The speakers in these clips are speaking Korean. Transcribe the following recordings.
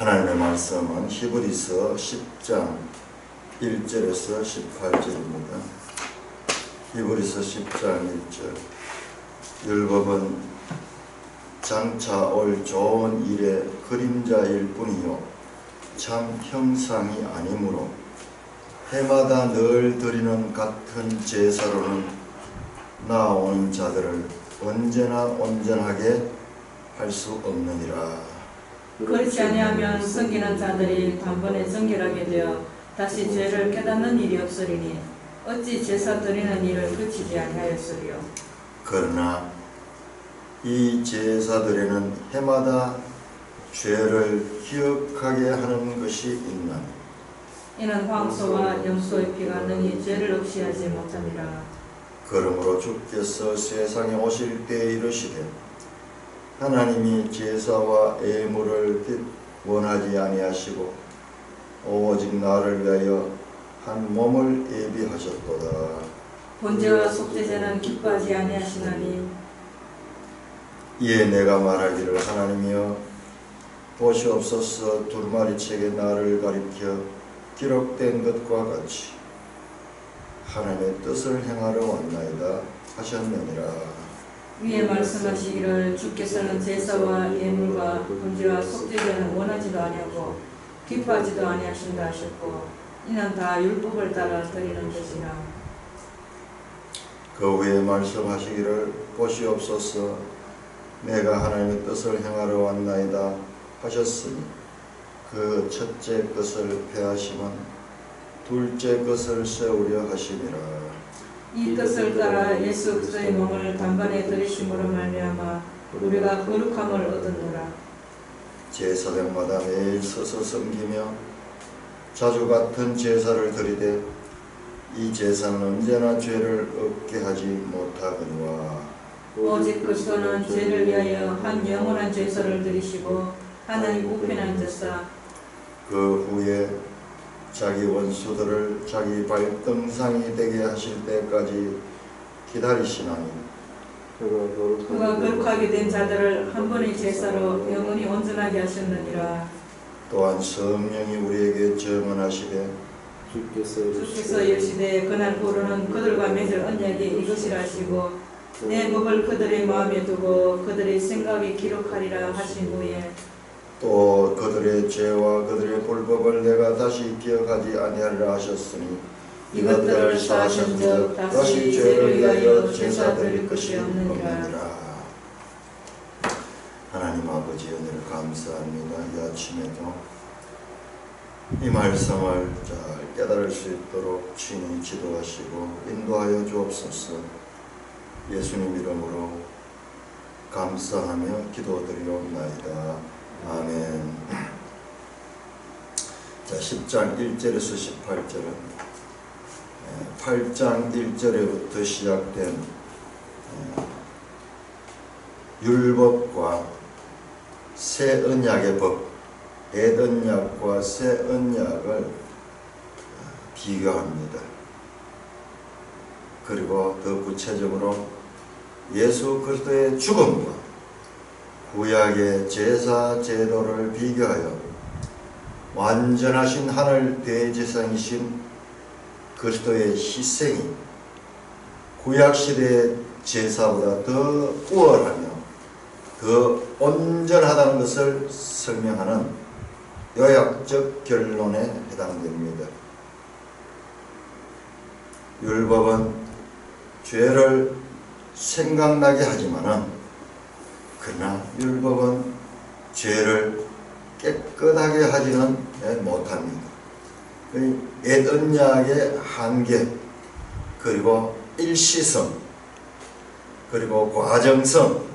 하나님의 말씀은 히브리서 10장 1절에서 18절입니다. 히브리서 10장 1절. 율법은 장차 올 좋은 일의 그림자일 뿐이요 참 형상이 아니므로 해마다 늘 드리는 같은 제사로는 나아오는 자들을 언제나 온전하게 할 수 없느니라. 그렇지 아니하면 섬기는 자들이 단번에 정결하게 되어 다시 죄를 깨닫는 일이 없으리니 어찌 제사 드리는 일을 그치지 아니하였으리요. 그러나 이 제사들에는 해마다 죄를 기억하게 하는 것이 있나니 이는 황소와 염소의 피가 능히 죄를 없이 하지 못함이라. 그러므로 주께서 세상에 오실 때에 이르시되 하나님이 제사와 예물을 원하지 아니하시고 오직 나를 위하여 한 몸을 예비하셨도다. 번제와 속죄제는 기뻐하지 아니하시나니 이에 내가 말하기를 하나님이여 보시옵소서 두루마리 책에 나를 가리켜 기록된 것과 같이 하나님의 뜻을 행하러 왔나이다 하셨느니라. 위에 말씀하시기를 주께서는 제사와 예물과 번제와 속죄제는 원하지도 아니하고 기뻐하지도 아니하신다 하셨고 이는 다 율법을 따라 드리는 것이라. 그 후에 말씀하시기를 보시옵소서 내가 하나님의 뜻을 행하러 왔나이다 하셨으니 그 첫째 것을 폐하시면 둘째 것을 세우려 하심이라. 이 뜻을 따라 예수 그리스도의 몸을 단번에 드리심으로 말미암아 우리가 거룩함을 얻었노라. 제사장마다 매일 서서 섬기며 자주 같은 제사를 드리되 이 제사는 언제나 죄를 없게 하지 못하거니와 오직 그리스도는 죄를 위하여 한 영원한 제사를 드리시고 하나님 우편에 앉으사 그 후에 자기 원수들을 자기 발등상이 되게 하실 때까지 기다리시나니 그가 거룩하게 된 자들을 한 번의 제사로 영원히 온전하게 하셨느니라. 또한 성령이 우리에게 증언하시되 주께서 이르시되 그날 후로는 그들과 맺을 언약이 이것이라 하시고 내 법을 그들의 마음에 두고 그들의 생각에 기록하리라 하신 후에 또 그들의 죄와 그들의 불법을 내가 다시 기억하지 아니하리라 하셨으니 이것들을 사하신즉 다시 죄를 위하여 제사 드릴 것이 없느니라. 하나님 아버지 은혜를 감사합니다. 이 아침에도 이 말씀을 잘 깨달을 수 있도록 친히 지도하시고 인도하여 주옵소서. 예수님 이름으로 감사하며 기도드리옵나이다. 아멘. 자, 10장 1절에서 18절은 8장 1절에부터 시작된 율법과 새 언약의 법, 옛 언약과 새 언약을 비교합니다. 그리고 더 구체적으로 예수 그리스도의 죽음과 구약의 제사 제도를 비교하여 완전하신 하늘 대제사장이신 그리스도의 희생이 구약시대의 제사보다 더 우월하며 더 온전하다는 것을 설명하는 요약적 결론에 해당됩니다. 율법은 죄를 생각나게 하지만은 그러나 율법은 죄를 깨끗하게 하지는 못합니다. 옛 언약의 한계, 그리고 일시성, 그리고 과정성,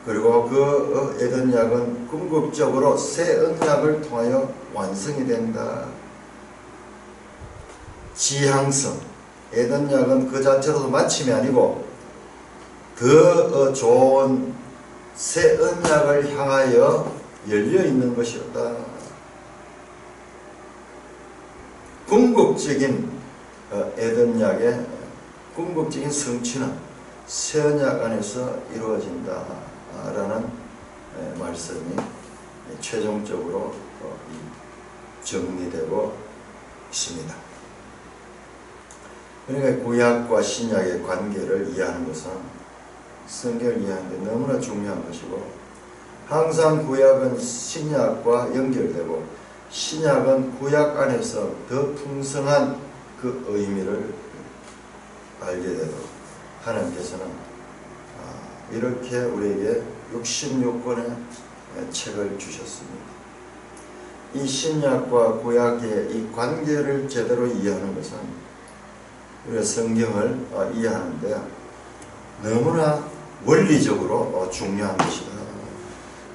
그리고 그 옛 언약은 궁극적으로 새 언약을 통하여 완성이 된다. 지향성, 옛 언약은 그 자체로도 마침이 아니고 더 좋은 새 언약을 향하여 열려 있는 것이었다. 궁극적인 옛 언약의 궁극적인 성취는 새 언약 안에서 이루어진다라는 말씀이 최종적으로 정리되고 있습니다. 그러니까 구약과 신약의 관계를 이해하는 것은 성경을 이해하는 데 너무나 중요한 것이고, 항상 구약은 신약과 연결되고 신약은 구약 안에서 더 풍성한 그 의미를 알게 되도록 하나님께서는 이렇게 우리에게 66권의 책을 주셨습니다. 이 신약과 구약의 이 관계를 제대로 이해하는 것은 우리가 성경을 이해하는데 너무나 원리적으로 중요한 것이다.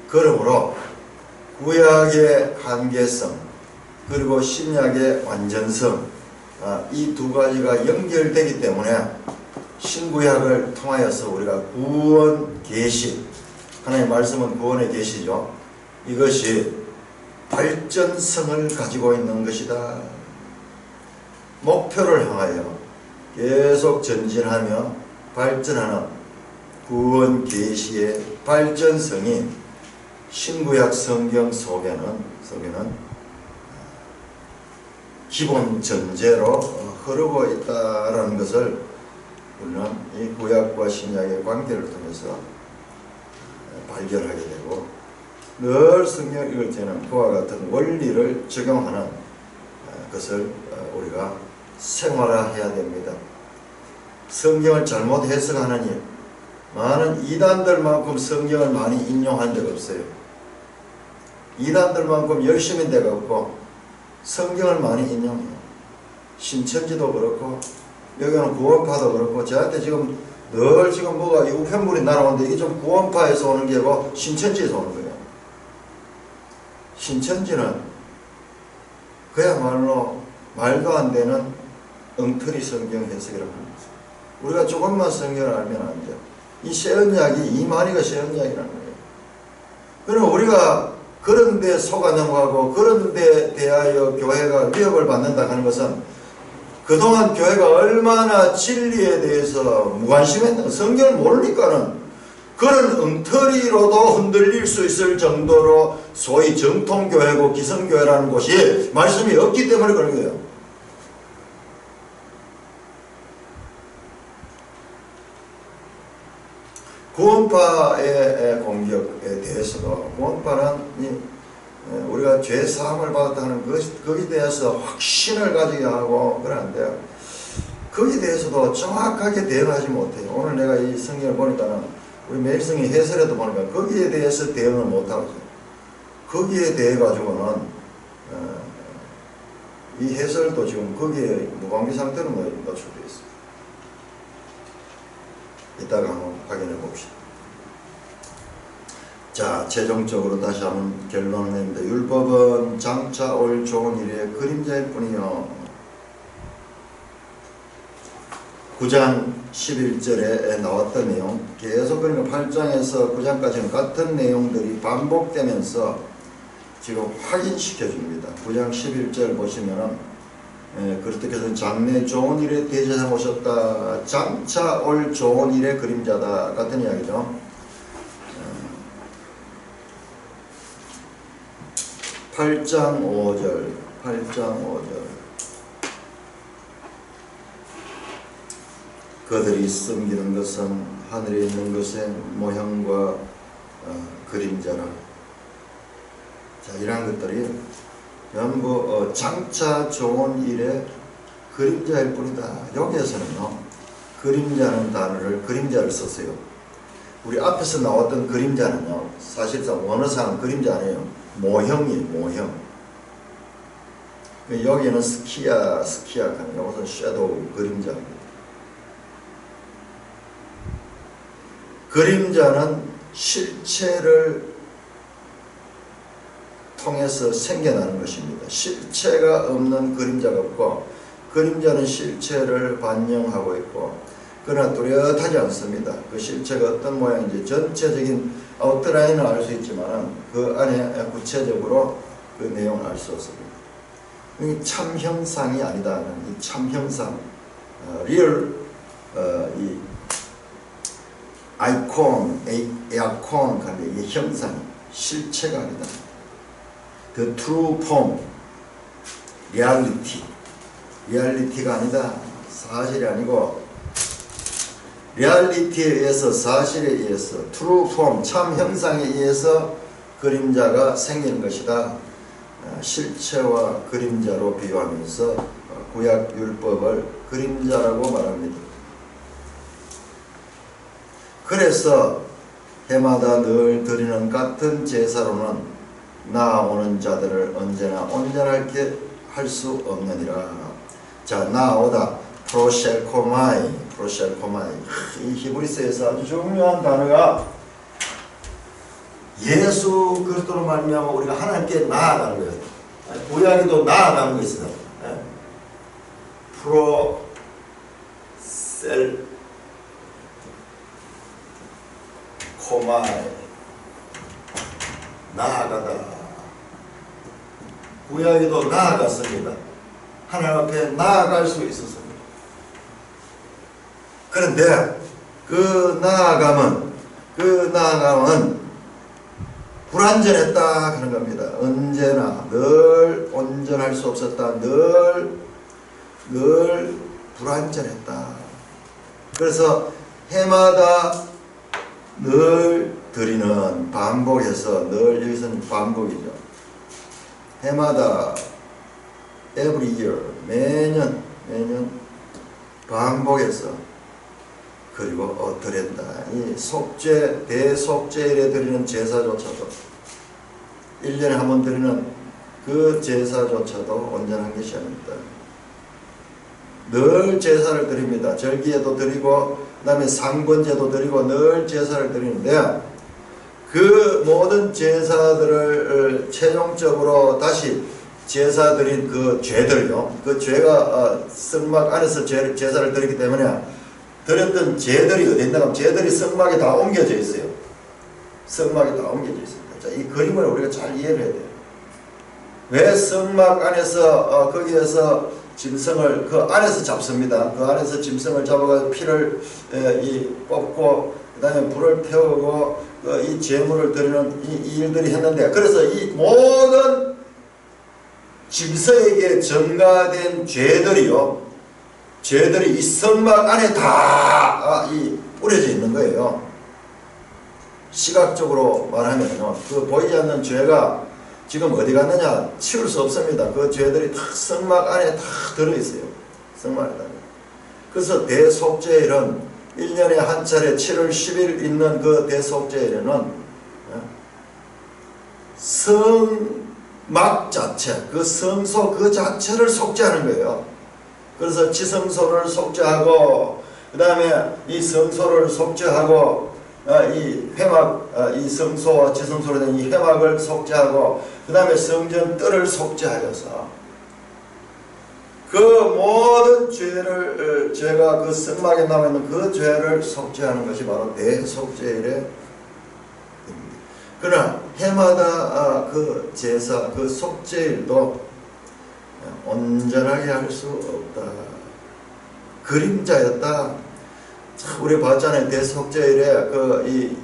그러므로 구약의 한계성 그리고 신약의 완전성, 이 두 가지가 연결되기 때문에 신구약을 통하여서 우리가 구원 계시, 하나님의 말씀은 구원의 계시죠. 이것이 발전성을 가지고 있는 것이다. 목표를 향하여 계속 전진하며 발전하는 구원 계시의 발전성이 신구약 성경 속에는 기본 전제로 흐르고 있다라는 것을 우리는 이 구약과 신약의 관계를 통해서 발견하게 되고, 늘 성경을 읽을 때는 그와 같은 원리를 적용하는 것을 우리가 생활화해야 됩니다. 성경을 잘못 해석하느니 많은 이단들만큼 성경을 많이 인용한 적 없어요. 이단들만큼 열심히 데가 없고 성경을 많이 인용해요. 신천지도 그렇고 여기는 구원파도 그렇고, 저한테 지금 늘 지금 뭐가 우편물이 날아오는데 이게 좀 구원파에서 오는 게 아니고 신천지에서 오는 거예요. 신천지는 그야말로 말도 안 되는 엉터리 성경 해석이라고 합니다. 우리가 조금만 성경을 알면 안 돼요. 이 새언약이 이만희가 새언약이라는 거예요. 그럼 우리가 그런 데 속아 넘어가고 그런 데 대하여 교회가 위협을 받는다 하는 것은 그동안 교회가 얼마나 진리에 대해서 무관심했나, 성경을 모르니까는 그런 엉터리로도 흔들릴 수 있을 정도로 소위 정통교회고 기성교회라는 곳이 말씀이 없기 때문에 그런 거예요. 구원파의 공격에 대해서도, 구원파는 우리가 죄 사함을 받았다는 거기에 대해서 확신을 가지게 하고 그러는데, 거기에 대해서도 정확하게 대응하지 못해요. 오늘 내가 이 성경을 보니까는 우리 매일성의 해설에도 보니까 거기에 대해서 대응을 못하고 있어요. 거기에 대해 가지고는 이 해설도 지금 거기에 무관계 상태로 노출되어 있습니다. 이따가 한번 확인해 봅시다. 자, 최종적으로 다시 한번 결론을 냅니다. 율법은 장차 올 좋은 일의 그림자일 뿐이요. 9장 11절에 나왔던 내용, 계속 그러니까 8장에서 9장까지는 같은 내용들이 반복되면서 지금 확인시켜 줍니다. 9장 11절 보시면은 그렇게해서 장래 좋은 일에 대제사 오셨다, 장차 올 좋은 일의 그림자다 같은 이야기죠. 8장 5절 그들이 섬기는 것은 하늘에 있는 것의 모형과 그림자라. 자, 이런 것들이 전부 장차 좋은 일의 그림자일 뿐이다. 여기에서는요, 그림자는 단어를 그림자를 썼어요. 우리 앞에서 나왔던 그림자는요, 사실상 원어상은 그림자 아니에요. 모형이에요, 모형. 여기는 스키야 하는, 여기서는 섀도우, 그림자입니다. 그림자는 실체를 통해서 생겨나는 것입니다. 실체가 없는 그림자가 없고, 그림자는 실체를 반영하고 있고, 그러나 뚜렷하지 않습니다. 그 실체가 어떤 모양인지 전체적인 아웃라인은 알 수 있지만 그 안에 구체적으로 그 내용을 알 수 없습니다. 이 참형상이 아니다. 이 참형상, 리얼, 이 아이콘, 에어콘 간의 이 형상, 실체가 아니다. the true form, 리얼리티가 아니다. 사실이 아니고 리얼리티에 의해서, 사실에 의해서, true form, 참 형상에 의해서 그림자가 생기는 것이다. 실체와 그림자로 비유하면서 구약 율법을 그림자라고 말합니다. 그래서 해마다 늘 드리는 같은 제사로는 나아오는 자들을 언제나 온전하게 할 수 없느니라. 자, 나아오다. 프로셀코마이. 이 히브리서에서 아주 중요한 단어가 예수 그리스도로 말미암아 우리가 하나님께 나아가는 거예요. 구약에도 나아가는 거 있어요. 프로셀코마이, 나아가다. 구약에도 나아갔습니다. 하나님 앞에 나아갈 수 있었습니다. 그런데 그 나아감은 불완전했다 그런 겁니다. 언제나 늘 온전할 수 없었다. 늘 불완전했다. 그래서 해마다 늘 드리는, 반복해서, 늘 여기서는 반복이죠. 해마다 every year, 매년 반복해서, 그리고 드렸다. 이 속죄, 대속죄일에 드리는 제사조차도 1년에 한 번 드리는 그 제사조차도 온전한 것이 아닙니다. 늘 제사를 드립니다. 절기에도 드리고 그 다음에 상번제도 드리고 늘 제사를 드리는데 그 모든 제사들을 최종적으로 다시 제사 드린 그 죄들요, 그 죄가 성막 안에서 제사를 드리기 때문에 드렸던 죄들이 어디 있나 하면 죄들이 성막에 다 옮겨져 있어요. 성막에 다 옮겨져 있습니다. 자, 이 그림을 우리가 잘 이해를 해야 돼요. 왜 성막 안에서 거기에서 짐승을 그 안에서 잡습니다. 그 안에서 짐승을 잡아가지고 피를 뽑고 그 다음에 불을 태우고 이 제물을 드리는 이 일들이 했는데, 그래서 이 모든 짐승에게 전가된 죄들이요, 죄들이 이 성막 안에 다 뿌려져 있는 거예요. 시각적으로 말하면요, 그 보이지 않는 죄가 지금 어디 갔느냐 치울 수 없습니다. 그 죄들이 다 성막 안에 다 들어있어요. 성막 안에. 그래서 대속죄일은 1년에 한 차례 7월 10일 있는 그 대속죄일에는 성막 자체, 그 성소 그 자체를 속죄하는 거예요. 그래서 지성소를 속죄하고 그 다음에 이 성소를 속죄하고 이 회막, 이 성소와 지성소로 된 이 회막을 속죄하고 그 다음에 성전 뜰을 속죄하여서 그 모든 죄를, 죄가 그 성막에 남아있는 그 죄를 속죄하는 것이 바로 대속죄일에, 그러나 해마다 그 제사, 그 속죄일도 온전하게 할 수 없다. 그림자였다. 우리 봤잖아요. 대속죄일에 이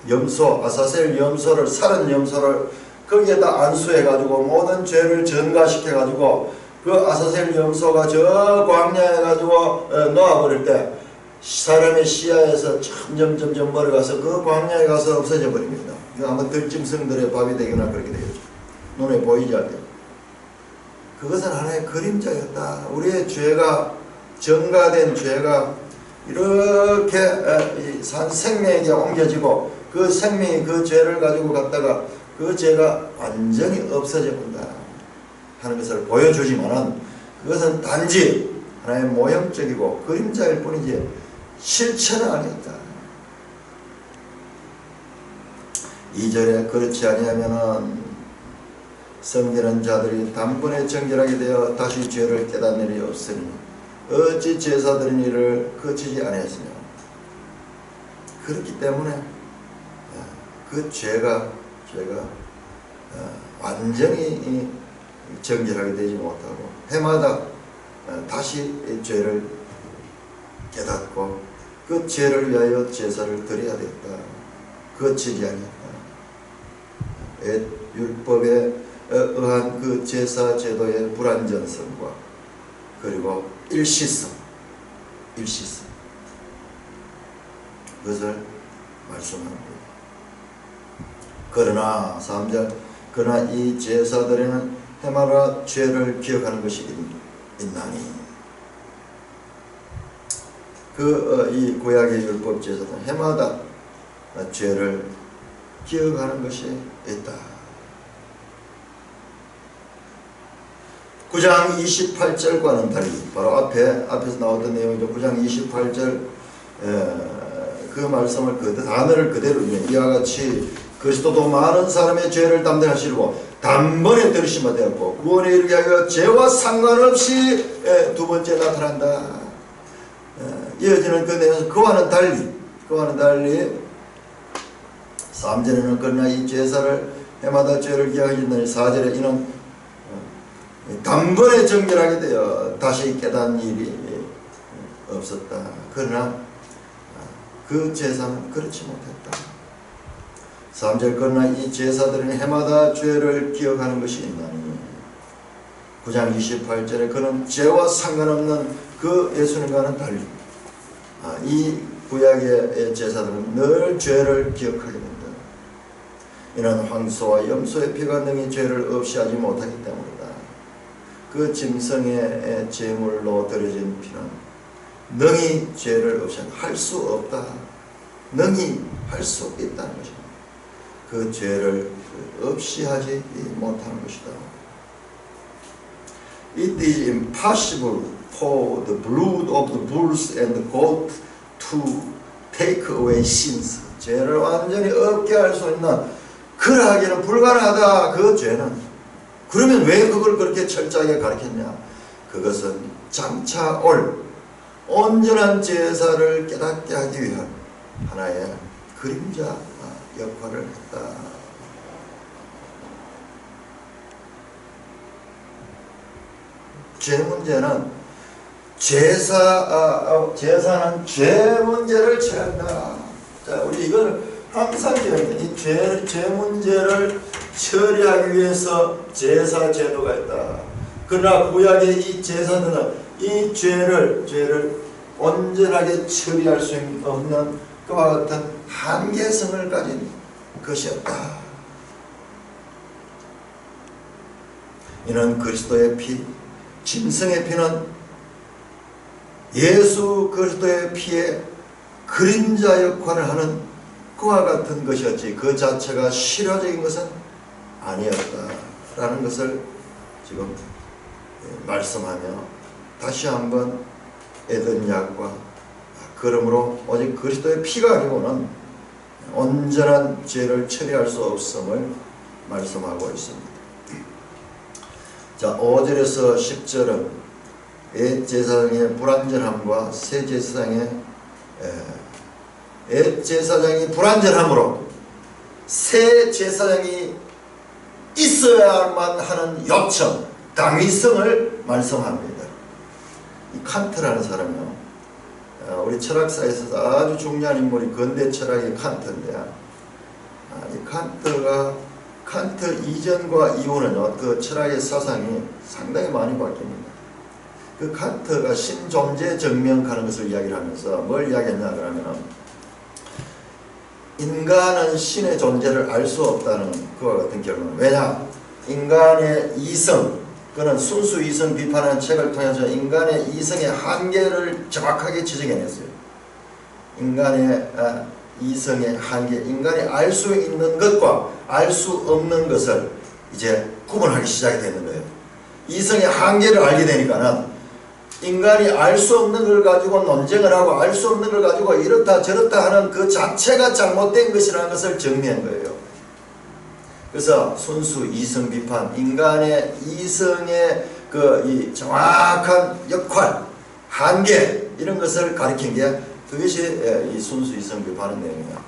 염소, 아사셀 염소를, 살은 염소를 거기에다 안수해가지고 모든 죄를 전가시켜가지고 그 아사셀 염소가 저 광야에 가지고 놓아버릴 때 사람의 시야에서 점점 멀어가서 그 광야에 가서 없어져 버립니다. 아마 들짐승들의 밥이 되거나 그렇게 되겠죠. 눈에 보이지 않게. 그것은 하나의 그림자였다. 우리의 죄가, 전가된 죄가 이렇게 생명에게 옮겨지고 그 생명이 그 죄를 가지고 갔다가 그 죄가 완전히 없어져 본다 하는 것을 보여주지만은, 그것은 단지 하나의 모형적이고 그림자일 뿐이지 실체는 아니었다. 2절에 그렇지 아니하면은 섬기는 자들이 단번에 정결하게 되어 다시 죄를 깨닫는 일이 없으니 어찌 제사 드린 일을 거치지 아니하시냐. 그렇기 때문에 그 죄가 완전히 정결하게 되지 못하고 해마다 다시 죄를 깨닫고 그 죄를 위하여 제사를 드려야 됐다. 거치지 아니했다. 율법에 의한 그 제사 제도의 불완전성과 그리고 일시성 그것을 말씀합니다. 그러나 3절 그러나 이 제사들에는 해마다 죄를 기억하는 것이 있나니 이 구약의 율법 제사들은 해마다 죄를 기억하는 것이 있다. 9장 28절과는 달리 바로 앞에서 나왔던 내용이죠. 9장 28절 그 말씀을 단어를 그대로 이와 같이 그리스도도 많은 사람의 죄를 담당하시고 단번에 들으시면 되었고 구원에 이르게 하여 죄와 상관없이 두 번째 나타난다. 이어지는 그 내용에서 그와는 달리 3절에는 그러나 이 제사를 해마다 죄를 기억하신다니 4절에 이는 단번에 정결하게 되어 다시 깨닫는 일이 없었다. 그러나 그 제사는 그렇지 못했다. 3절 그러나 이 제사들은 해마다 죄를 기억하는 것이 있나니 9장 28절에 그는 죄와 상관없는 그 예수님과는 달리 이 구약의 제사들은 늘 죄를 기억하게 된다. 이는 황소와 염소의 피가 능히 죄를 없이 하지 못하기 때문이다. 그 짐승의 제물로 드려진 피는 능히 죄를 없이 할 수 없다. 능히 할 수 있다는 것입니다. 그 죄를 없이 하지 못하는 것이다. It is impossible for the blood of the bulls and the goats to take away sins. 죄를 완전히 없게 할 수 있는 그러하기는 불가능하다. 그 죄는. 그러면 왜 그걸 그렇게 철저하게 가르쳤냐? 그것은 장차 올 온전한 제사를 깨닫게 하기 위한 하나의 그림자 역할을 했다. 죄 문제는 제사는 죄 문제를 처리한다. 자, 우리 이걸 항상 이 죄 문제를 처리하기 위해서 제사 제도가 있다. 그러나 구약의 이 제사들은 이 죄를 온전하게 처리할 수 없는 그와 같은 한계성을 가진 것이었다. 이는 그리스도의 피, 짐승의 피는 예수 그리스도의 피의 그림자 역할을 하는 그와 같은 것이었지 그 자체가 실효적인 것은 아니었다라는 것을 지금 말씀하며 다시 한번 에덴 약과 그러므로 오직 그리스도의 피가 아니고는 온전한 죄를 처리할 수 없음을 말씀하고 있습니다. 자, 5절에서 10절은 옛 제사장의 불완전함과 새 제사장의 옛 제사장이 불완전함으로 새 제사장이 있어야만 하는 요청, 당위성을 말씀합니다. 이 칸트라는 사람이요, 우리 철학사에서 아주 중요한 인물이 근대 철학의 칸트인데, 이 칸트 이전과 이후는요, 그 철학의 사상이 상당히 많이 바뀝니다. 그 칸트가 신존재 증명하는 것을 이야기를 하면서 뭘 이야기했냐 그러면 인간은 신의 존재를 알 수 없다는 그와 같은 결론. 왜냐? 인간의 이성, 그는 순수 이성 비판하는 책을 통해서 인간의 이성의 한계를 정확하게 지적해냈어요. 인간의 이성의 한계, 인간이 알 수 있는 것과 알 수 없는 것을 이제 구분하기 시작이 되는 거예요. 이성의 한계를 알게 되니까는 인간이 알 수 없는 걸 가지고 논쟁을 하고 알 수 없는 걸 가지고 이렇다 저렇다 하는 그 자체가 잘못된 것이라는 것을 정리한 거예요. 그래서 순수 이성 비판, 인간의 이성의 이 정확한 역할, 한계 이런 것을 가리킨 게 그것이 이 순수 이성 비판의 내용이야.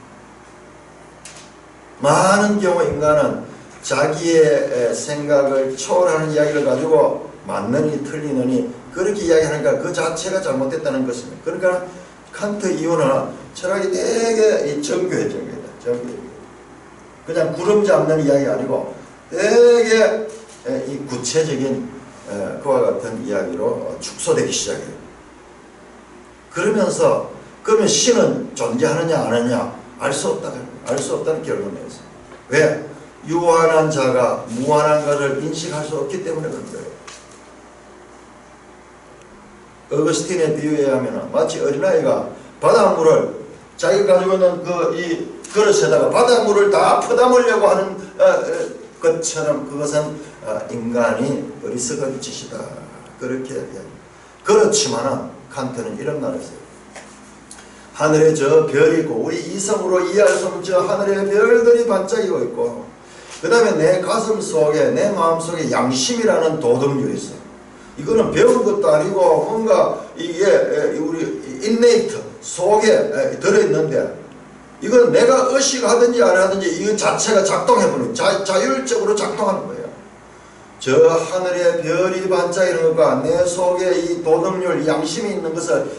많은 경우 인간은 자기의 생각을 초월하는 이야기를 가지고 맞느니 틀리느니 그렇게 이야기하니까 그 자체가 잘못됐다는 것입니다. 그러니까 칸트 이후는 철학이 되게 정교해집니다. 그냥 구름 잡는 이야기 아니고 되게 이 구체적인 그와 같은 이야기로 축소되기 시작해요. 그러면서 그러면 신은 존재하느냐 안 하느냐 알 수 없다는 결론을 내었어요. 왜? 유한한 자가 무한한 것을 인식할 수 없기 때문에 그런 거예요. 어거스틴의 비유에 하면 마치 어린아이가 바닷물을 자기가 가지고 있는 이 그릇에다가 바닷물을 다 퍼담으려고 하는 것처럼 그것은 인간이 어리석은 짓이다. 그렇게 이야기합니다. 그렇지만은 칸트는 이런 말을 했어요. 하늘에 저 별이 있고 우리 이성으로 이해할 수 없는 저 하늘의 별들이 반짝이고 있고 그 다음에 내 가슴 속에 내 마음 속에 양심이라는 도덕률이 있어요. 이거는 배운 것도 아니고 뭔가 이게 우리 인네이트 속에 들어있는데 이건 내가 의식하든지 안 하든지 이 자체가 작동해버리는 자율적으로 작동하는 거예요. 저 하늘의 별이 반짝이는 것과 내 속에 이 도덕률 양심이 있는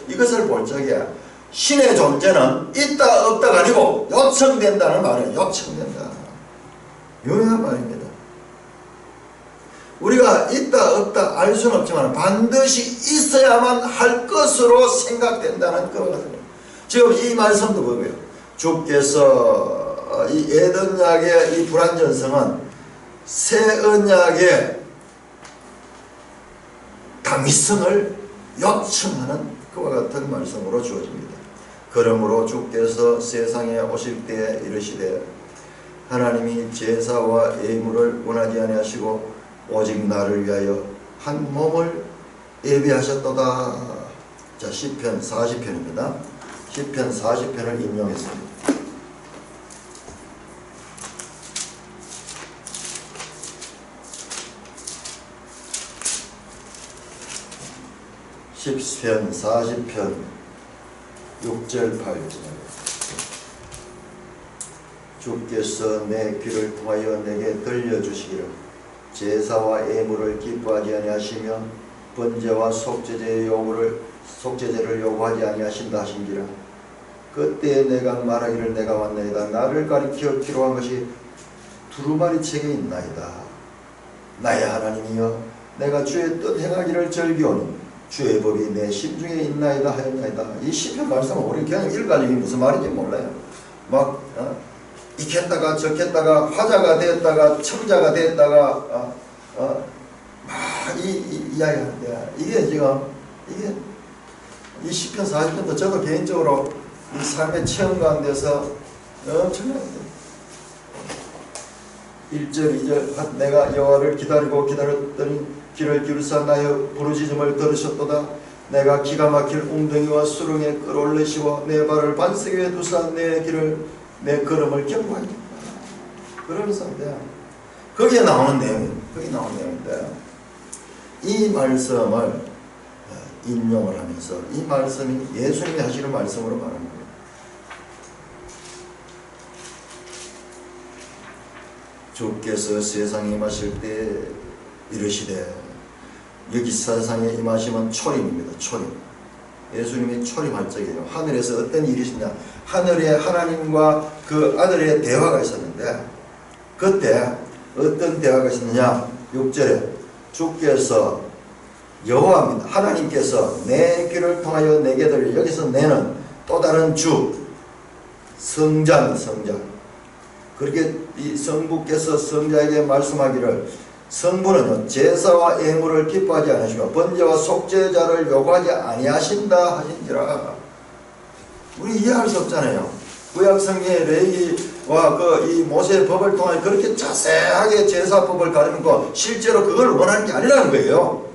이것을 볼 적에 신의 존재는 있다 없다가 아니고 요청된다는 말이에요. 요청된다. 유명한 말입니다. 우리가 있다 없다 알 수는 없지만 반드시 있어야만 할 것으로 생각된다는 거거든요. 지금 이 말씀도 보고요. 주께서 이 에덴약의 이 불완전성은 새 언약의 당위성을 요청하는 그와 같은 말씀으로 주어집니다. 그러므로 주께서 세상에 오실 때에 이르시되 하나님이 제사와 예물을 원하지 아니하시고 오직 나를 위하여 한 몸을 예비하셨도다. 자, 시편 40편입니다. 시편 40편을 인용했습니다. 시편 40편 6절 8절 주께서 내 귀를 통하여 내게 들려주시기를 제사와 예물을 기뻐하지 아니하시며 번제와 속죄제를 요구하지 아니하신다 하신지라. 그때 내가 말하기를 내가 왔나이다. 나를 가리켜 기록한 것이 두루마리 책에 있나이다. 나의 하나님이여 내가 주의 뜻 행하기를 즐기오니 주의 법이 내 심중에 있나이다 하였나이다. 이 시편 말씀은 우리 그냥 읽으니 무슨 말인지 몰라요. 막 익혔다가 적혔다가 화자가 됐다가 청자가 됐다가 이야기하는데 이게 지금 이 시편 40편도 저도 개인적으로 이 삶의 체험 가운데서 엄청나게 1절 2절 내가 여호와를 기다리고 기다렸더니 귀를 기울사 나의 부르짖음을 들으셨도다. 내가 기가 막힐 웅덩이와 수렁에 끌어올리시고 내 발을 반석 위에 두사 내 길을 내 걸음을 경고하니. 그러면서 거기에 나오는 내용인데 이 말씀을 인용을 하면서 이 말씀이 예수님이 하시는 말씀으로 말하는 거예요. 주께서 세상에 임하실 때 이르시되, 여기 세상에 임하시면 초림입니다. 초림. 예수님이 초림할 적이에요. 하늘에서 어떤 일이 있었냐, 하늘에 하나님과 그 아들의 대화가 있었는데, 그때 어떤 대화가 있었느냐, 6절에 주께서 여호와입니다. 하나님께서 내 귀를 통하여 내게 들려. 여기서 내는 또 다른 주, 성자는 성자. 그렇게 이 성부께서 성자에게 말씀하기를, 성부는 제사와 예물을 기뻐하지 않으시고 번제와 속죄자를 요구하지 아니하신다 하신지라. 우리 이해할 수 없잖아요. 구약성경의 레위와 이 모세의 법을 통해 그렇게 자세하게 제사법을 가르치고 실제로 그걸 원하는 게 아니라는 거예요.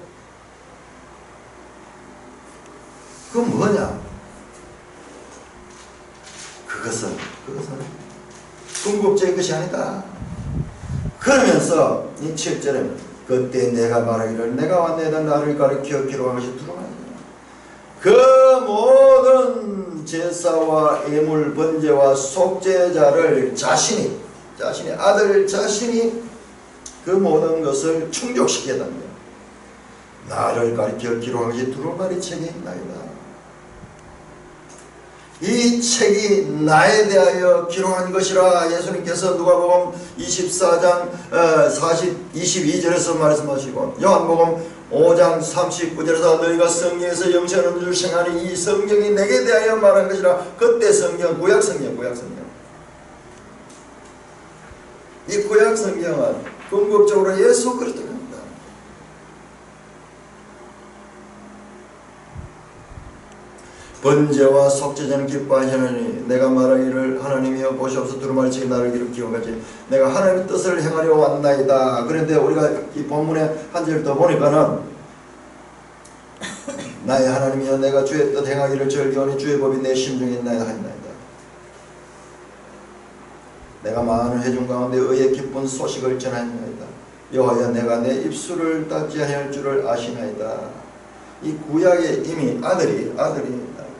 그건 뭐냐? 그것은 궁극적인 것이 아니다. 그러면서 이 7절에 그때 내가 말하기를 내가 왔네다 나를 가리켜 기록한 것이 두루마리라. 그 모든 제사와 예물 번제와 속죄자를 자신이 아들 자신이 그 모든 것을 충족시켰답니다. 나를 가리켜 기록한 것이 두루마리 책에 있나이다. 이 책이 나에 대하여 기록한 것이라. 예수님께서 누가복음 24장 22절에서 말씀하시고 요한복음 5장 39절에서 너희가 성경에서 영생하는 줄 생각하니 이 성경이 내게 대하여 말한 것이라. 그때 성경, 구약성경, 이 구약성경은 궁극적으로 예수 그리스도입니다. 번제와 속죄제는 기뻐하시느니 내가 말하기를 하나님이여 보시옵소서 두루마리 치기 나를 기록하지 내가 하나님의 뜻을 행하려 왔나이다. 그런데 우리가 이 본문에 한 절 더 보니까는 나의 하나님이여 내가 주의 뜻 행하기를 즐겨오니 주의 법이 내 심중에 있나이다 하였나이다. 내가 많은 회중 가운데 의의 기쁜 소식을 전하였나이다. 여호와여 내가 내 입술을 닫지 아니할 줄을 아시나이다. 이 구약에 이미 아들이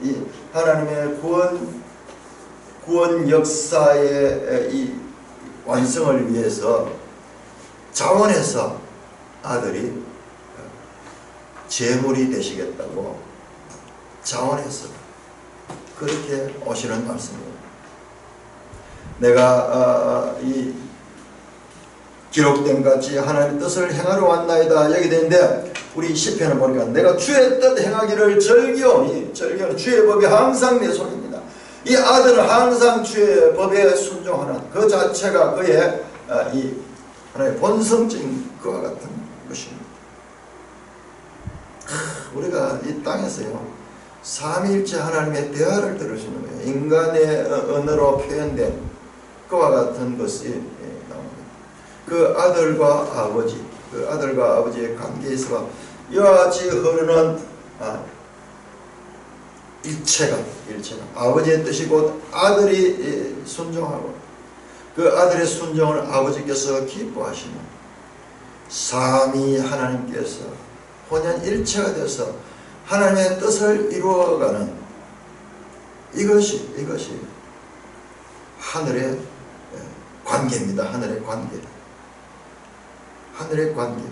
이 하나님의 구원 역사의 이 완성을 위해서 자원해서 아들이 제물이 되시겠다고 자원해서 그렇게 오시는 말씀입니다. 내가 이 기록된 같이 하나님의 뜻을 행하러 왔나이다 여기 되는데 우리 시편을 보니까 내가 주의 뜻 행하기를 즐겨오니 주의 법이 항상 내 손입니다. 이 아들은 항상 주의 법에 순종하는 그 자체가 그의 이 하나의 본성적인 그와 같은 것입니다. 우리가 이 땅에서요 삼위일체 하나님의 대화를 들을 수 있는 거예요. 인간의 언어로 표현된 그와 같은 것이 나옵니다. 그 아들과 아버지의 관계에서 이와 같이 흐르는 일체가 아버지의 뜻이 곧 아들이 순종하고 그 아들의 순종을 아버지께서 기뻐하시는 삼위 하나님께서 혼연일체가 돼서 하나님의 뜻을 이루어가는 이것이 하늘의 관계입니다. 하늘의 관계.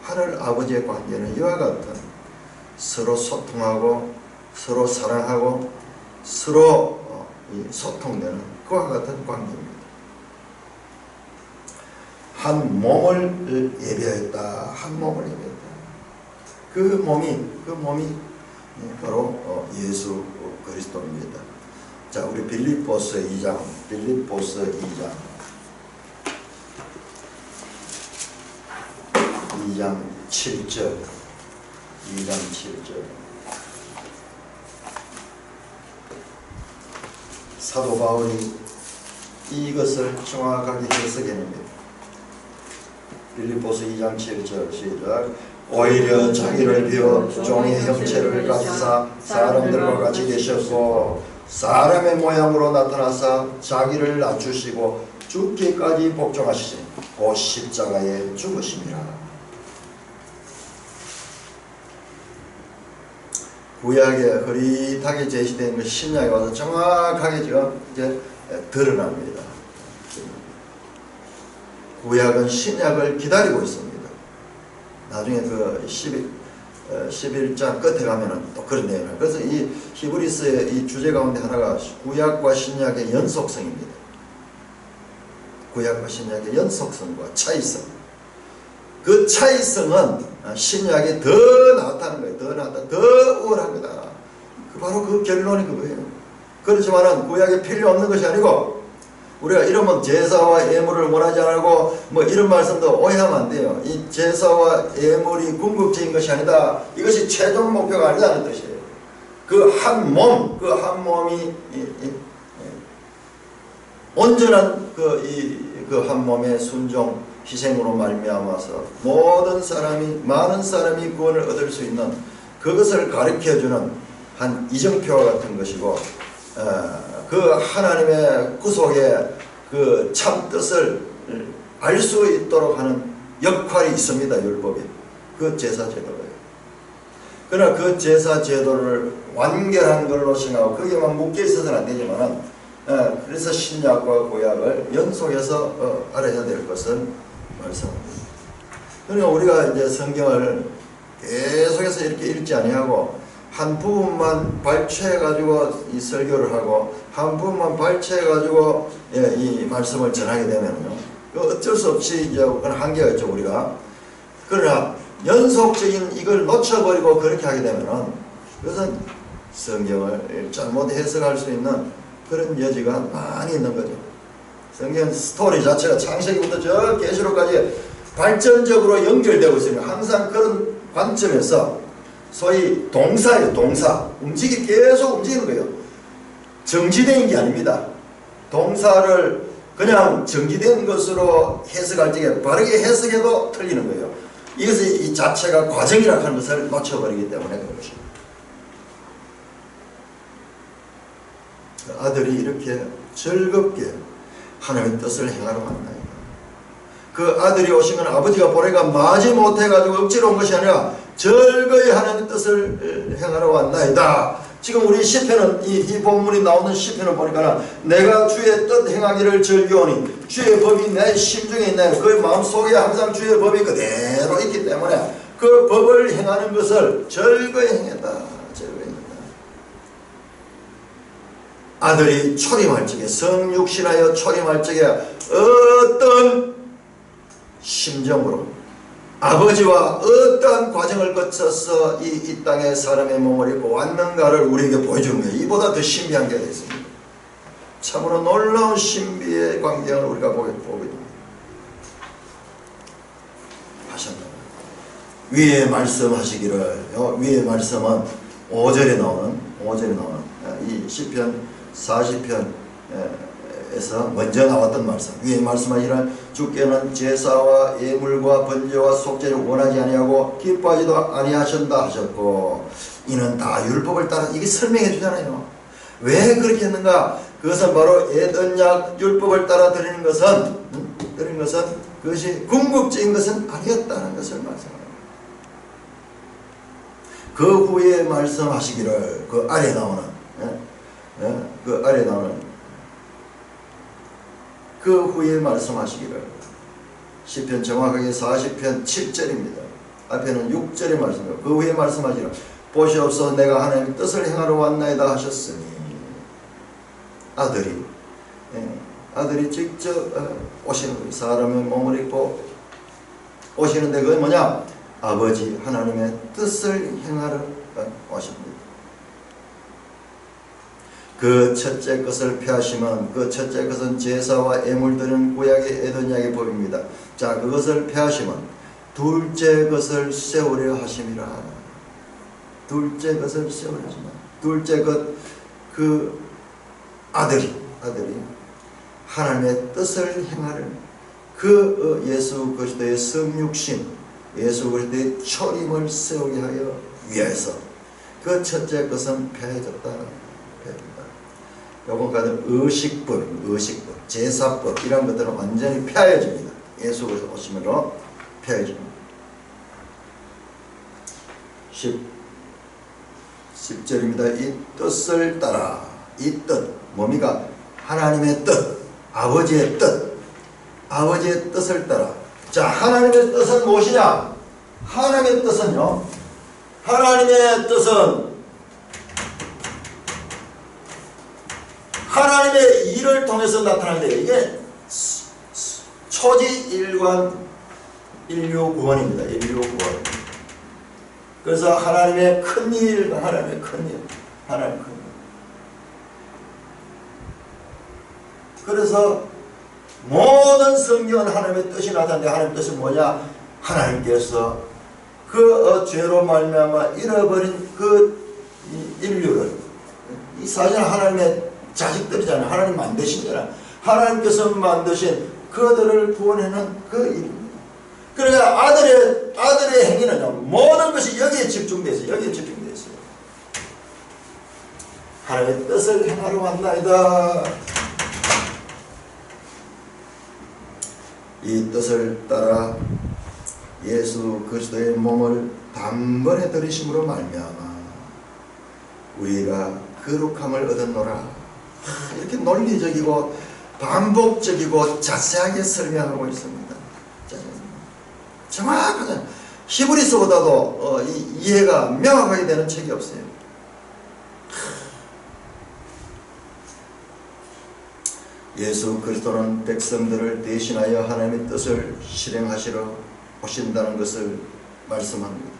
하늘 아버지의 관계는 이와 같은 서로 소통하고 서로 사랑하고 서로 소통되는 그와 같은 관계입니다. 한 몸을 예배했다. 그 몸이 바로 예수 그리스도입니다. 자, 우리 빌립보서 2장 7절 사도 바울이 이것을 정확하게 해석해냅니다. 빌립보서 2장 7절 시작. 오히려 자기를 비워 종의 형체를 가지사 사람들과 같이 계셨고 사람의 모양으로 나타나사 자기를 낮추시고 죽기까지 복종하시니 곧 십자가에 죽으심이라. 구약에 흐릿하게 제시된 그 신약에 와서 정확하게 지금 이제 드러납니다. 구약은 신약을 기다리고 있습니다. 나중에 그 11장 끝에 가면은 또 그런 내용을. 그래서 이 히브리서의 이 주제 가운데 하나가 구약과 신약의 연속성입니다. 구약과 신약의 연속성과 차이성. 그 차이성은 신약이 더 나타나는 거예요. 더 우월한 거다. 바로 그 결론이 그거예요. 그렇지만은 구약이 필요 없는 것이 아니고 우리가 이러면 제사와 예물을 원하지 않고 뭐 이런 말씀도 오해하면 안 돼요. 이 제사와 예물이 궁극적인 것이 아니다. 이것이 최종 목표가 아니다는 뜻이에요. 그 한 몸이 온전한 그 한 몸의 순종 희생으로 말미암아서 많은 사람이 구원을 얻을 수 있는 그것을 가르쳐주는 한 이정표와 같은 것이고 그 하나님의 구속의 그 참 뜻을 알 수 있도록 하는 역할이 있습니다. 율법이. 그 제사 제도예요. 그러나 그 제사 제도를 완결한 걸로 생각하고 거기에만 묶여 있어서는 안 되지만은 그래서 신약과 구약을 연속해서 알아야 될 것은 말씀합니다. 그러니까 우리가 이제 성경을 계속해서 이렇게 읽지 아니하고 한 부분만 발췌해가지고 이 설교를 하고 한 부분만 발췌해가지고 이 말씀을 전하게 되면요, 어쩔 수 없이 이제 그런 한계가 있죠 우리가. 그러나 연속적인 이걸 놓쳐버리고 그렇게 하게 되면은 그것은 성경을 잘못 해석할 수 있는 그런 여지가 많이 있는 거죠. 성경 스토리 자체가 창세기부터 저 계시록까지 발전적으로 연결되고 있습니다. 항상 그런 관점에서 소위 동사예요. 동사. 계속 움직이는 거예요. 정지된 게 아닙니다. 동사를 그냥 정지된 것으로 해석할 적에 바르게 해석해도 틀리는 거예요. 이것이 이 자체가 과정이라고 하는 것을 놓쳐버리기 때문에 그렇죠. 아들이 이렇게 즐겁게 하나님의 뜻을 행하러 왔나이다. 그 아들이 오신 건 아버지가 보내가 마지 못해가지고 억지로 온 것이 아니라 즐거이 하나님의 뜻을 행하러 왔나이다. 지금 우리 시편은 이 본문이 나오는 시편을 보니까 내가 주의 뜻 행하기를 즐겨오니 주의 법이 내 심중에 있나요. 그 마음속에 항상 주의 법이 그대로 있기 때문에 그 법을 행하는 것을 즐거이 행했다. 즐거이 행했다. 아들이 초림할 적에 성육신하여 초림할 적에 어떤 심정으로 아버지와 어떠한 과정을 거쳐서 이 땅에 사람의 몸을 입고 왔는가를 우리에게 보여주는 거예요. 이보다 더 신비한 게 있습니다. 참으로 놀라운 신비의 광경을 우리가 보게 됩니다. 하셨나요? 위에 말씀하시기를, 위에 말씀은 5절에 나오는 이 시편 40편 에서 먼저 나왔던 말씀. 위에 말씀하시기를 주께는 제사와 예물과 번제와 속죄를 원하지 아니하고 기뻐하지도 아니하신다 하셨고, 이는 다 율법을 따라. 이게 설명해 주잖아요. 왜 그렇게 했는가? 그것은 바로 에덴약 율법을 따라 드리는 것은 그것이 궁극적인 것은 아니었다는 것을 말씀합니다. 그 후에 말씀하시기를, 그 아래 나오는 그 후에 말씀하시기를, 시편 정확하게 40편 7절입니다. 앞에는 6절의 말씀이에요. 그 후에 말씀하시기를 보시옵소서 내가 하나님의 뜻을 행하러 왔나이다 하셨으니, 아들이 직접 오시는 거예요. 사람의 몸을 입고 오시는데 그게 뭐냐? 아버지 하나님의 뜻을 행하러 오십니다. 그 첫째 것을 폐하시면, 그 첫째 것은 제사와 예물 드리는 구약의 에덴약의 법입니다. 자, 그것을 폐하시면 둘째 것을 세우려 하심이라. 둘째 것을 세우려 하시면, 둘째 것, 그 아들이 하나님의 뜻을 행하는 그 예수 그리스도의 성육신, 예수 그리스도의 초림을 세우게 하여 위하여서 그 첫째 것은 폐해졌다. 요건까지 의식법, 제사법 이런 것들은 완전히 폐하여집니다. 예수 그리스도 오심으로 폐하여집니다. 10절입니다. 이 뜻을 따라, 이 뜻, 뭡니까? 하나님의 뜻, 아버지의 뜻을 따라. 자, 하나님의 뜻은 무엇이냐? 하나님의 뜻은요, 하나님의 일을 통해서 나타나는데, 이게 초지일관 인류구원입니다. 인류구원. 그래서 하나님의 큰일. 그래서 모든 성경은 하나님의 뜻이 나타나는데, 하나님의 뜻은 뭐냐? 하나님께서 그 죄로 말미암아 잃어버린 그 인류를, 이 사실은 하나님의 자식들이잖아요. 하나님 만드신, 하나님께서 만드신 그들을 구원하는 그 일. 그러니까 아들의 행위는요, 모든 것이 여기에 집중되어 있어요. 하나님의 뜻을 행하러 왔나이다. 이 뜻을 따라 예수 그리스도의 몸을 단번에 들이심으로 말미암아 우리가 거룩함을 얻었노라. 이렇게 논리적이고 반복적이고 자세하게 설명하고 있습니다. 정확하게 히브리서보다도 이해가 명확하게 되는 책이 없어요. 예수 그리스도는 백성들을 대신하여 하나님의 뜻을 실행하시러 오신다는 것을 말씀합니다.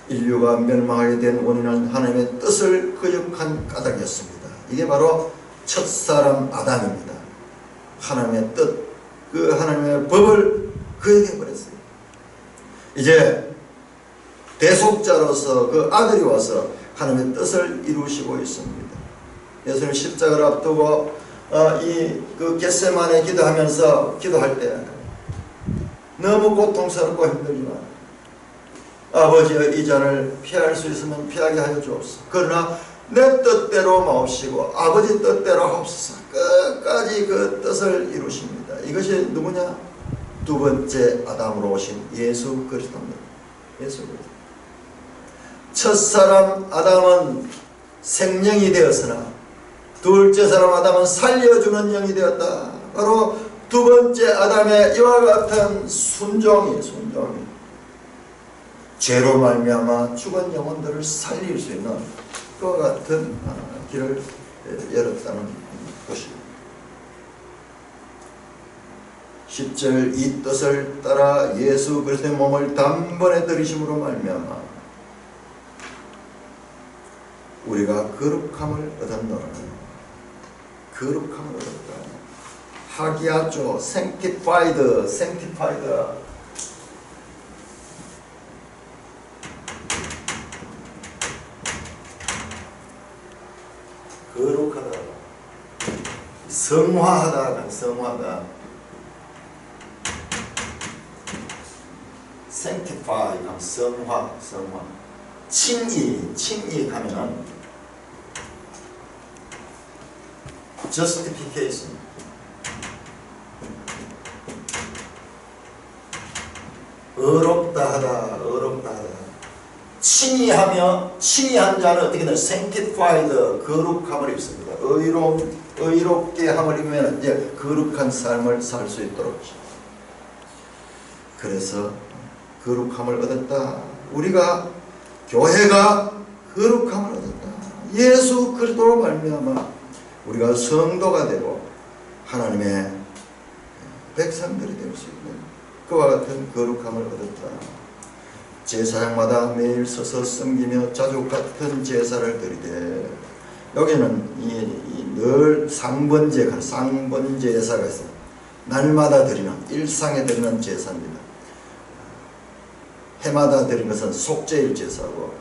인류가 멸망하게 된 원인은 하나님의 뜻을 거역한 까닭이었습니다. 이게 바로 첫사람 아담입니다. 하나님의 뜻, 그 하나님의 법을 거역해버렸어요. 이제 대속자로서 그 아들이 와서 하나님의 뜻을 이루시고 있습니다. 예수님 십자가를 앞두고 그 겟세마네 기도하면서 기도할 때 너무 고통스럽고 힘들지만 아버지여 이 잔을 피할 수 있으면 피하게 하여 주옵소서. 그러나 내 뜻대로 마옵시고 아버지 뜻대로 하옵소서. 끝까지 그 뜻을 이루십니다. 이것이 누구냐? 두 번째 아담으로 오신 예수 그리스도입니다. 예수 그리스도. 첫사람 아담은 생명이 되었으나 둘째 사람 아담은 살려주는 영이 되었다. 바로 두 번째 아담의 이와 같은 순종이 죄로 말미암아 죽은 영혼들을 살릴 수 있는 그와 같은 길을 열었다는 것입니다. 10절 이 뜻을 따라 예수 그리스도의 몸을 단번에 들이심으로 말미암아 우리가 거룩함을 얻었노라. 거룩함을 얻었다. 하기야죠. sanctified. 거룩하다. 성화하다. sanctify 하면 성화. 칭의 하면은 justification. 의롭다 하다. 칭의한 자는 어떻게 되나? sanctified, 거룩함을 입습니다. 의롭게 함을 입으면 이제 거룩한 삶을 살 수 있도록. 그래서 거룩함을 얻었다. 우리가 교회가 거룩함을 얻었다. 예수 그리스도로 말미암아 우리가 성도가 되고 하나님의 백성들이 될 수 있는 그와 같은 거룩함을 얻었다. 제사장마다 매일 서서 섬기며 자주 같은 제사를 드리되 여기는 늘 쌍번제사가 있어요. 날마다 드리는 일상에 드리는 제사입니다. 해마다 드리는 것은 속죄일 제사고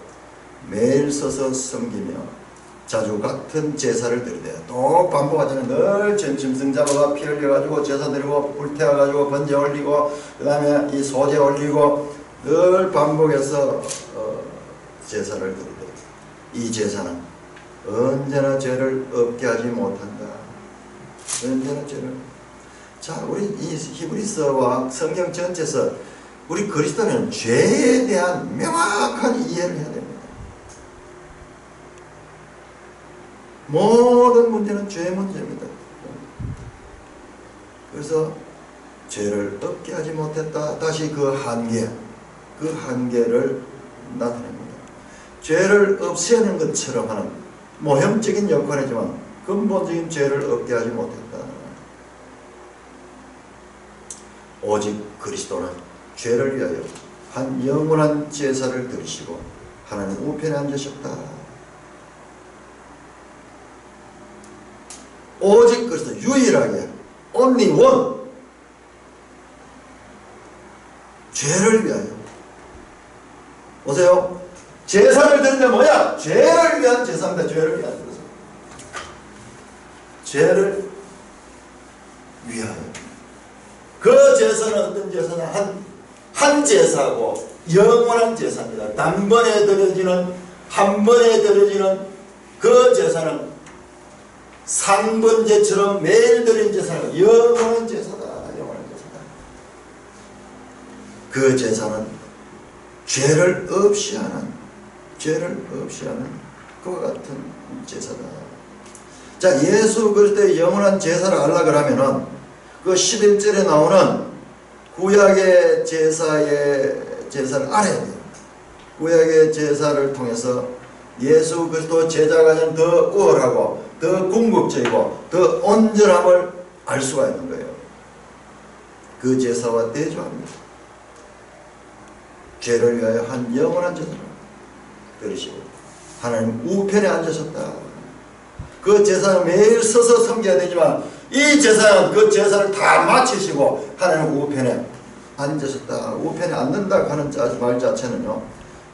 매일 서서 섬기며 자주 같은 제사를 드리되 또 반복하잖아요. 늘 점심 잡아가 피 흘려가지고 제사 드리고 불태워가지고 번제 올리고 그 다음에 이 소제 올리고 늘 반복해서 제사를 드리되 이 제사는 언제나 죄를 없게 하지 못한다. 언제나 죄를. 자, 우리 이 히브리서와 성경 전체에서 우리 그리스도는 죄에 대한 명확한 이해를 해야 됩니다. 모든 문제는 죄의 문제입니다. 그래서 죄를 없게 하지 못했다. 다시 그 한계를 나타냅니다. 죄를 없애는 것처럼 하는 모형적인 역할이지만 근본적인 죄를 없게 하지 못했다. 오직 그리스도는 죄를 위하여 한 영원한 제사를 드리시고 하나님 우편에 앉으셨다. 오직 그리스도 유일하게 only one 죄를 위하여. 보세요. 제사를 드리는 게 뭐야? 죄를 위한 제사입니다. 죄를 위한 제사. 죄를 위하여. 그 제사는 어떤 제사냐? 한 제사고 영원한 제사입니다. 단번에 드려지는, 한 번에 드려지는 그 제사는 상번제처럼 매일 드린 제사는 영원한 제사다. 영원한 제사다. 그 제사는 죄를 없이 하는 그와 같은 제사다. 자, 예수 그리스도의 영원한 제사를 알라 그러면은 그 11절에 나오는 구약의 제사를 알아야 돼요. 구약의 제사를 통해서 예수 그리스도 제자 과정은 더 우월하고 더 궁극적이고 더 온전함을 알 수가 있는 거예요. 그 제사와 대조합니다. 죄를 위하여 한 영원한 제사를 드리시고 하나님 우편에 앉으셨다. 그 제사는 매일 서서 섬겨야 되지만 이 제사는 그 제사를 다 마치시고 하나님 우편에 앉으셨다. 우편에 앉는다 하는 말 자체는요,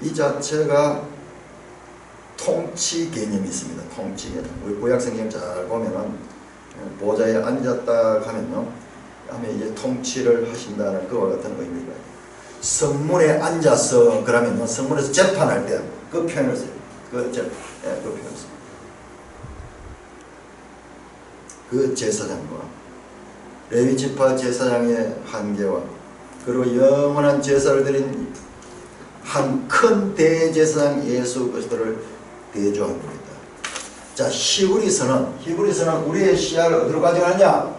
이 자체가 통치 개념이 있습니다. 통치 개념. 우리 구약 성경 잘 보면은 보좌에 앉았다 하면요, 하면 이제 통치를 하신다는 그와 같은 의미가 있어요. 성문에 앉아서 그러면요, 성문에서 재판할 때 그 표현을 써요. 그 표현을 써요. 그 제사장과 레위 지파 제사장의 한계와 그리고 영원한 제사를 드린 한 큰 대제사장 예수 그리스도를 대조한 겁니다. 자, 히브리서는 우리의 시야를 어디로 가져가느냐?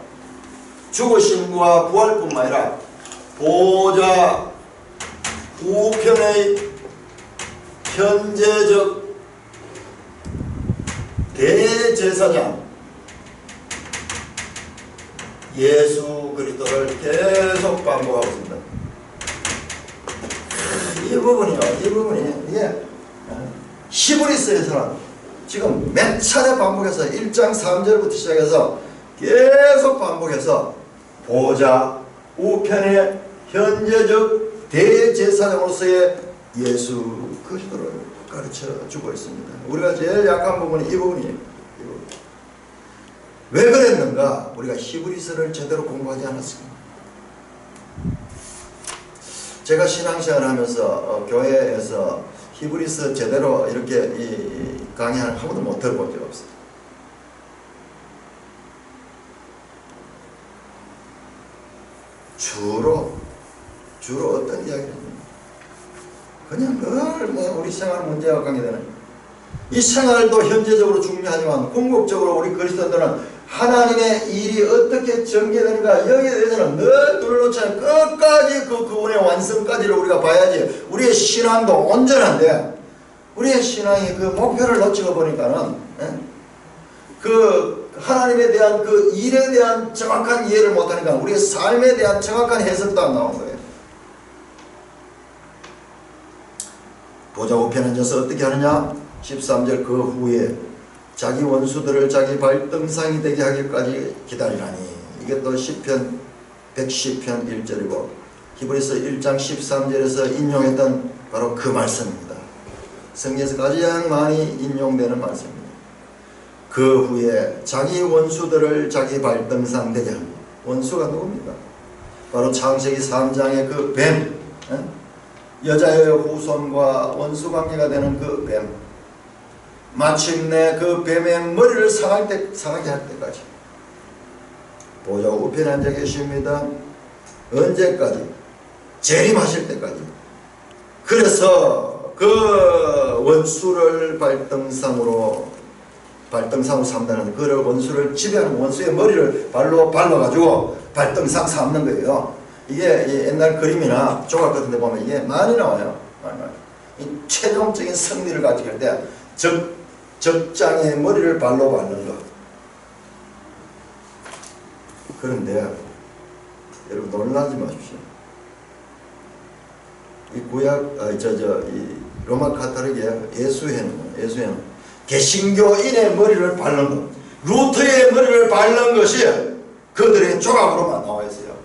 죽으심과 부활뿐만 아니라 보좌 우편의 현재적 대제사장 예수 그리스도를 계속 반복하고 있습니다. 이 부분이 이게 히브리서에서는 지금 몇 차례 반복해서 1장 3절부터 시작해서 계속 반복해서 보좌 우편의 현재적 대제사장으로서의 예수 그리스도를 가르쳐 주고 있습니다. 우리가 제일 약한 부분이 이 부분이에요. 왜 그랬는가? 우리가 히브리서를 제대로 공부하지 않았습니다. 제가 신앙생활을 하면서 교회에서 히브리서 제대로 이렇게 강의를 한 번도 못 들어본 적 없어요. 주로 어떤 이야기를 합니까? 그냥 늘 우리 생활 문제와 관계되는 이 생활도 현재적으로 중요하지만 궁극적으로 우리 그리스도인들은 하나님의 일이 어떻게 전개되는가 여기에 대해서는 늘 둘러놓지 않고 끝까지 그 그분의 완성까지를 우리가 봐야지. 우리의 신앙도 온전한데 우리의 신앙이 그 목표를 놓치고 보니까는 그 하나님에 대한 그 일에 대한 정확한 이해를 못하니까 우리의 삶에 대한 정확한 해석도 안 나오는 거예요. 보좌 우편에 앉아서 어떻게 하느냐? 13절 그 후에 자기 원수들을 자기 발등상이 되게 하기까지 기다리라니. 이게 또 시편 110편 1절이고 히브리서 1장 13절에서 인용했던 바로 그 말씀입니다. 성경에서 가장 많이 인용되는 말씀입니다. 그 후에 자기 원수들을 자기 발등상 되게 합니다. 원수가 누굽니까? 바로 창세기 3장의 그 뱀, 여자의 후손과 원수 관계가 되는 그 뱀, 마침내 그 뱀의 머리를 상하게 할 때까지 보좌 우편에 앉아 계십니다. 언제까지? 재림하실 때까지. 그래서 그 원수를 발등상으로 삼다는 그 원수를 지배하는 원수의 머리를 발로 발라가지고 발등상 삼는 거예요. 이게 옛날 그림이나 조각 같은 데 보면 이게 많이 나와요. 이 최종적인 승리를 가지게 될 때 적장의 머리를 발로 밟는 것. 그런데 여러분 놀라지 마십시오. 이 이 로마 카톨릭의 예수회는 개신교인의 머리를 밟는 것, 루터의 머리를 밟는 것이 그들의 조각으로만 나와 있어요.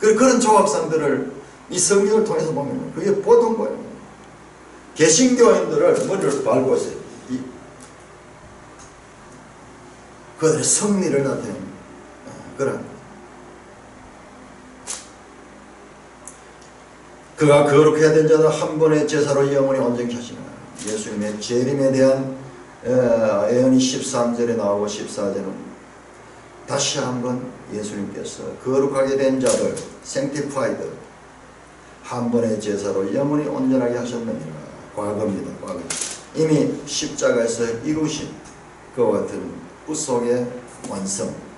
그런 조각상들을 이 성경을 통해서 보면 그게 보던 거예요. 개신교인들을 머리를 밟고 있어요. 그들의 승리를 나타내는 그런. 그가 거룩해야 된 자는 한 번의 제사로 영원히 온전케 하시나. 예수님의 재림에 대한 예언이 13절에 나오고 14절은 다시 한번 예수님께서 거룩하게 된 자들, sanctified, 한 번의 제사로 영원히 온전하게 하셨느니라. 과거입니다. 과거. 이미 십자가에서 이루신 그와 같은 구속의 완성입니다.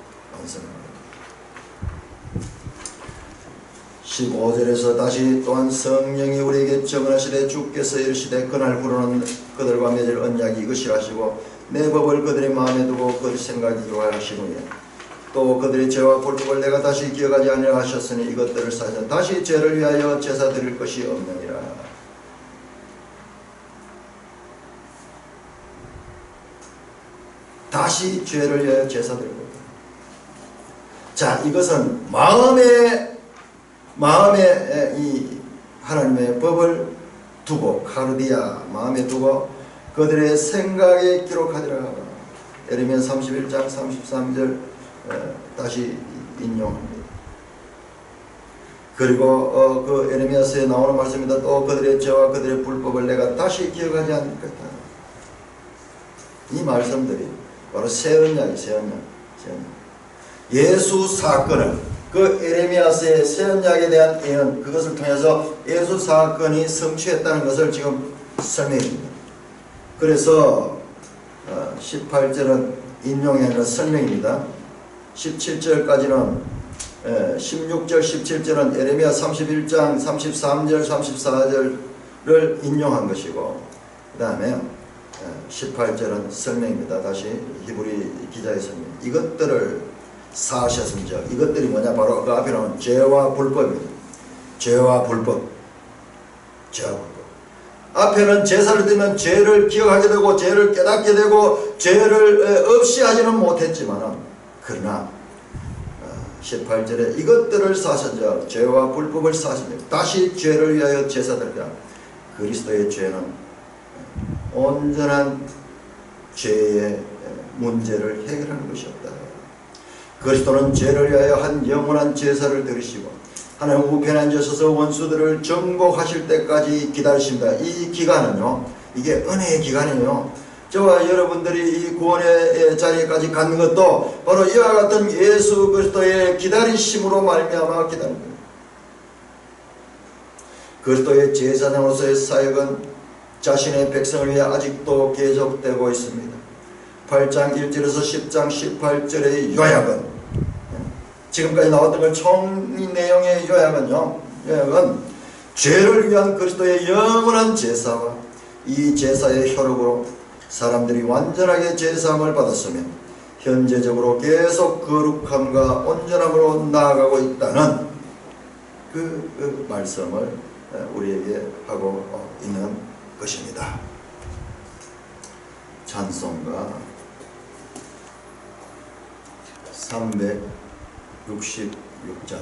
15절에서 다시 또한 성령이 우리에게 증언하시되 주께서 이르시되 그날 후로는 그들과 맺을 언약이 이것이라 하시고 내 법을 그들의 마음에 두고 그들 생각이 교활하신 후에 또 그들의 죄와 불법을 내가 다시 기억하지 아니라 하셨으니 이것들을 사서 다시 죄를 위하여 제사 드릴 것이 없느니라. 다시 죄를 위하여 제사 드릴 것. 자, 이것은 마음에 이 하나님의 법을 두고 카르디아 마음에 두고 그들의 생각에 기록하리라. 예레미야 31장 33절 다시 인용합니다. 그리고 그 예레미야서에 나오는 말씀입니다. 또 그들의 죄와 그들의 불법을 내가 다시 기억하지 않을 것이다. 이 말씀들이 바로 새 언약이 새 언약. 예수 사건을 그 예레미야서의 새 언약에 대한 예언 그것을 통해서 예수 사건이 성취했다는 것을 지금 설명합니다. 그래서 18절은 인용이 아니라 설명입니다. 17절까지는 16절 17절은 예레미야 31장 33절 34절을 인용한 것이고 그 다음에 18절은 설명입니다. 다시 히브리 기자의 설명. 이것들을 사하셨습니다. 이것들이 뭐냐? 바로 그 앞에 나온 죄와 불법입니다. 죄와 불법. 앞에는 제사를 드리면 죄를 기억하게 되고 죄를 깨닫게 되고 죄를 없이 하지는 못했지만 그러나 18절에 이것들을 사하셨죠. 죄와 불법을 사하셨죠. 다시 죄를 위하여 제사드리라. 그리스도의 죄는 온전한 죄의 문제를 해결하는 것이었다. 그리스도는 죄를 위하여 한 영원한 제사를 드리시고 하나님 우편에 앉으셔서 원수들을 정복하실 때까지 기다리십니다. 이 기간은요, 이게 은혜의 기간이에요. 저와 여러분들이 이 구원의 자리까지 가는 것도 바로 이와 같은 예수 그리스도의 기다리심으로 말미암아 기다립니다. 그리스도의 제사장으로서의 사역은 자신의 백성을 위해 아직도 계속되고 있습니다. 8장 1절에서 10장 18절의 요약은 지금까지 나왔던 걸 총 이 내용의 요약은 죄를 위한 그리스도의 영원한 제사와 이 제사의 효력으로 사람들이 완전하게 제사함을 받았으며 현재적으로 계속 거룩함과 온전함으로 나아가고 있다는 그 말씀을 우리에게 하고 있는 것입니다. 찬송가 366장